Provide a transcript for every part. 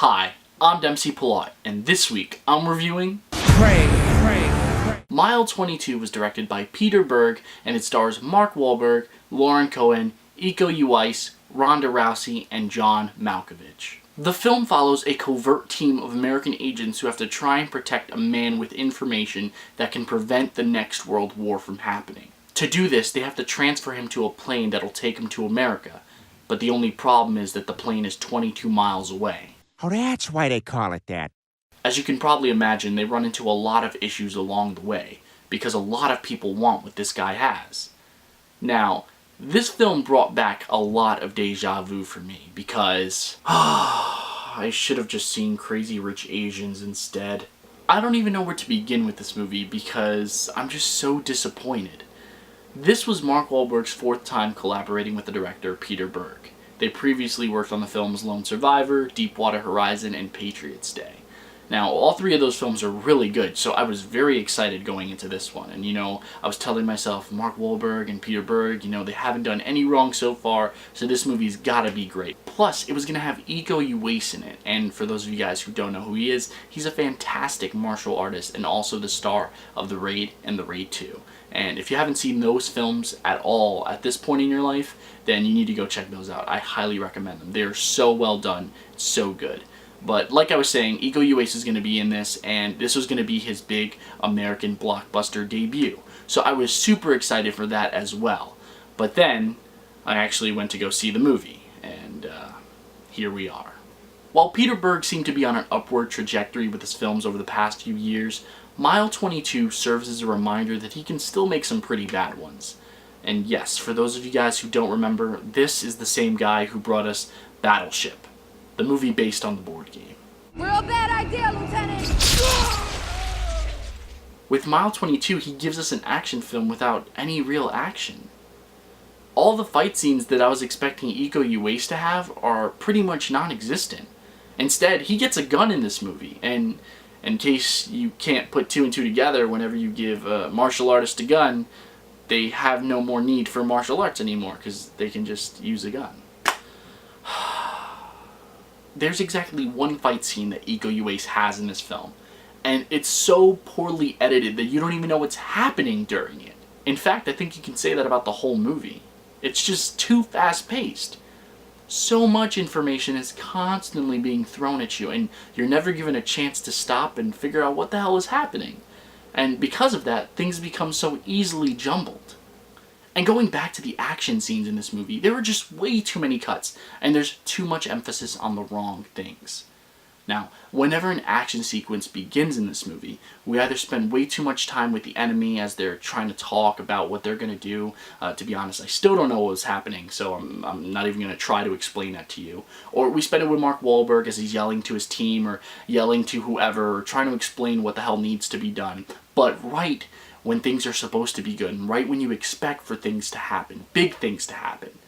Hi, I'm Dempsey Pilat, and this week I'm reviewing Mile 22 was directed by Peter Berg, and it stars Mark Wahlberg, Lauren Cohan, Uwais, Ronda Rousey, and John Malkovich. The film follows a covert team of American agents who have to try and protect a man with information that can prevent the next world war from happening. To do this, they have to transfer him to a plane that'll take him to America, but the only problem is that the plane is 22 miles away. Oh, that's why they call it that. As you can probably imagine, they run into a lot of issues along the way, because a lot of people want what this guy has. Now, this film brought back a lot of deja vu for me, because I should have just seen Crazy Rich Asians instead. I don't even know where to begin with this movie, because I'm just so disappointed. This was Mark Wahlberg's fourth time collaborating with the director, Peter Berg. They previously worked on the films Lone Survivor, Deepwater Horizon, and Patriots Day. Now, all three of those films are really good, so I was very excited going into this one. And, I was telling myself, Mark Wahlberg and Peter Berg, they haven't done any wrong so far, so this movie's gotta be great. Plus, it was gonna have Uwais in it, and for those of you guys who don't know who he is, he's a fantastic martial artist and also the star of The Raid and The Raid 2. And if you haven't seen those films at all at this point in your life, then you need to go check those out. I highly recommend them. They're so well done, so good. But like I was saying, Uwais is going to be in this, and this was going to be his big American blockbuster debut. So I was super excited for that as well. But then, I actually went to go see the movie, and here we are. While Peter Berg seemed to be on an upward trajectory with his films over the past few years, Mile 22 serves as a reminder that he can still make some pretty bad ones. And yes, for those of you guys who don't remember, this is the same guy who brought us Battleship, the movie based on the board game. Real bad idea, Lieutenant! With Mile 22, he gives us an action film without any real action. All the fight scenes that I was expecting Uwais to have are pretty much non-existent. Instead, he gets a gun in this movie, and in case you can't put two and two together, whenever you give a martial artist a gun, they have no more need for martial arts anymore, because they can just use a gun. There's exactly one fight scene that Uwais has in this film, and it's so poorly edited that you don't even know what's happening during it. In fact, I think you can say that about the whole movie. It's just too fast-paced. So much information is constantly being thrown at you, and you're never given a chance to stop and figure out what the hell is happening. And because of that, things become so easily jumbled. And going back to the action scenes in this movie, there were just way too many cuts, and there's too much emphasis on the wrong things. Now, whenever an action sequence begins in this movie, we either spend way too much time with the enemy as they're trying to talk about what they're going to do. To be honest, I still don't know what was happening, so I'm not even going to try to explain that to you. Or we spend it with Mark Wahlberg as he's yelling to his team, or yelling to whoever, or trying to explain what the hell needs to be done. But right when things are supposed to be good, and right when you expect for things to happen, big things to happen,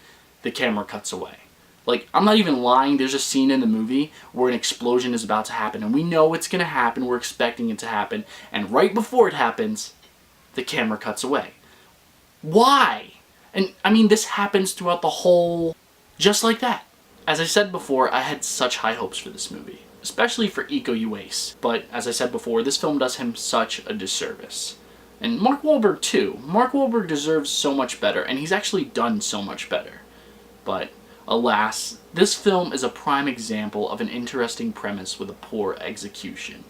the camera cuts away. Like, I'm not even lying, there's a scene in the movie where an explosion is about to happen, and we know it's going to happen, we're expecting it to happen, and right before it happens, the camera cuts away. Why? And, I mean, this happens throughout the whole... just like that. As I said before, I had such high hopes for this movie, especially for Uwais, but as I said before, this film does him such a disservice. And Mark Wahlberg, too. Mark Wahlberg deserves so much better, and he's actually done so much better. But... alas, this film is a prime example of an interesting premise with a poor execution.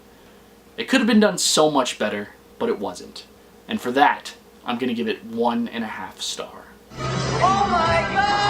It could have been done so much better, but it wasn't. And for that, I'm going to give it 1.5 stars. Oh my God!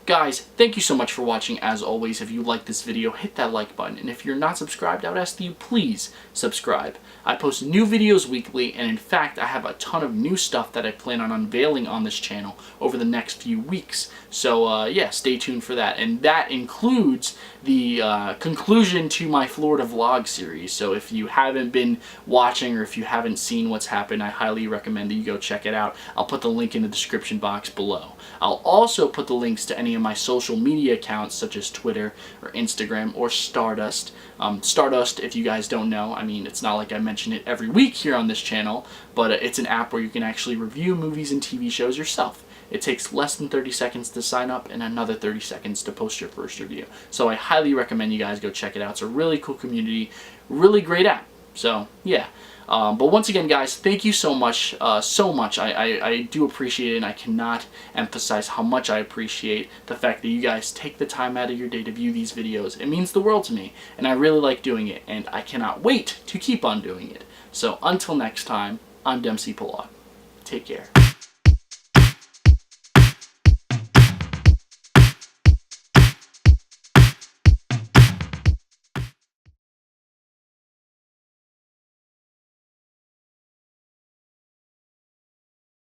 Guys, thank you so much for watching. As always, if you like this video, hit that like button. And if you're not subscribed, I would ask that you please subscribe. I post new videos weekly, and in fact, I have a ton of new stuff that I plan on unveiling on this channel over the next few weeks. So, yeah, stay tuned for that. And that includes the conclusion to my Florida vlog series. So if you haven't been watching, or if you haven't seen what's happened, I highly recommend that you go check it out. I'll put the link in the description box below. I'll also put the links to any of of my social media accounts such as Twitter or Instagram or Stardust. Stardust, if you guys don't know, I mean, it's not like I mention it every week here on this channel, but it's an app where you can actually review movies and TV shows yourself. It takes less than 30 seconds to sign up and another 30 seconds to post your first review. So I highly recommend you guys go check it out. It's a really cool community, really great app. So yeah. But once again, guys, thank you so much. I do appreciate it, and I cannot emphasize how much I appreciate the fact that you guys take the time out of your day to view these videos. It means the world to me, and I really like doing it, and I cannot wait to keep on doing it. So until next time, I'm Dempsey Pollock. Take care.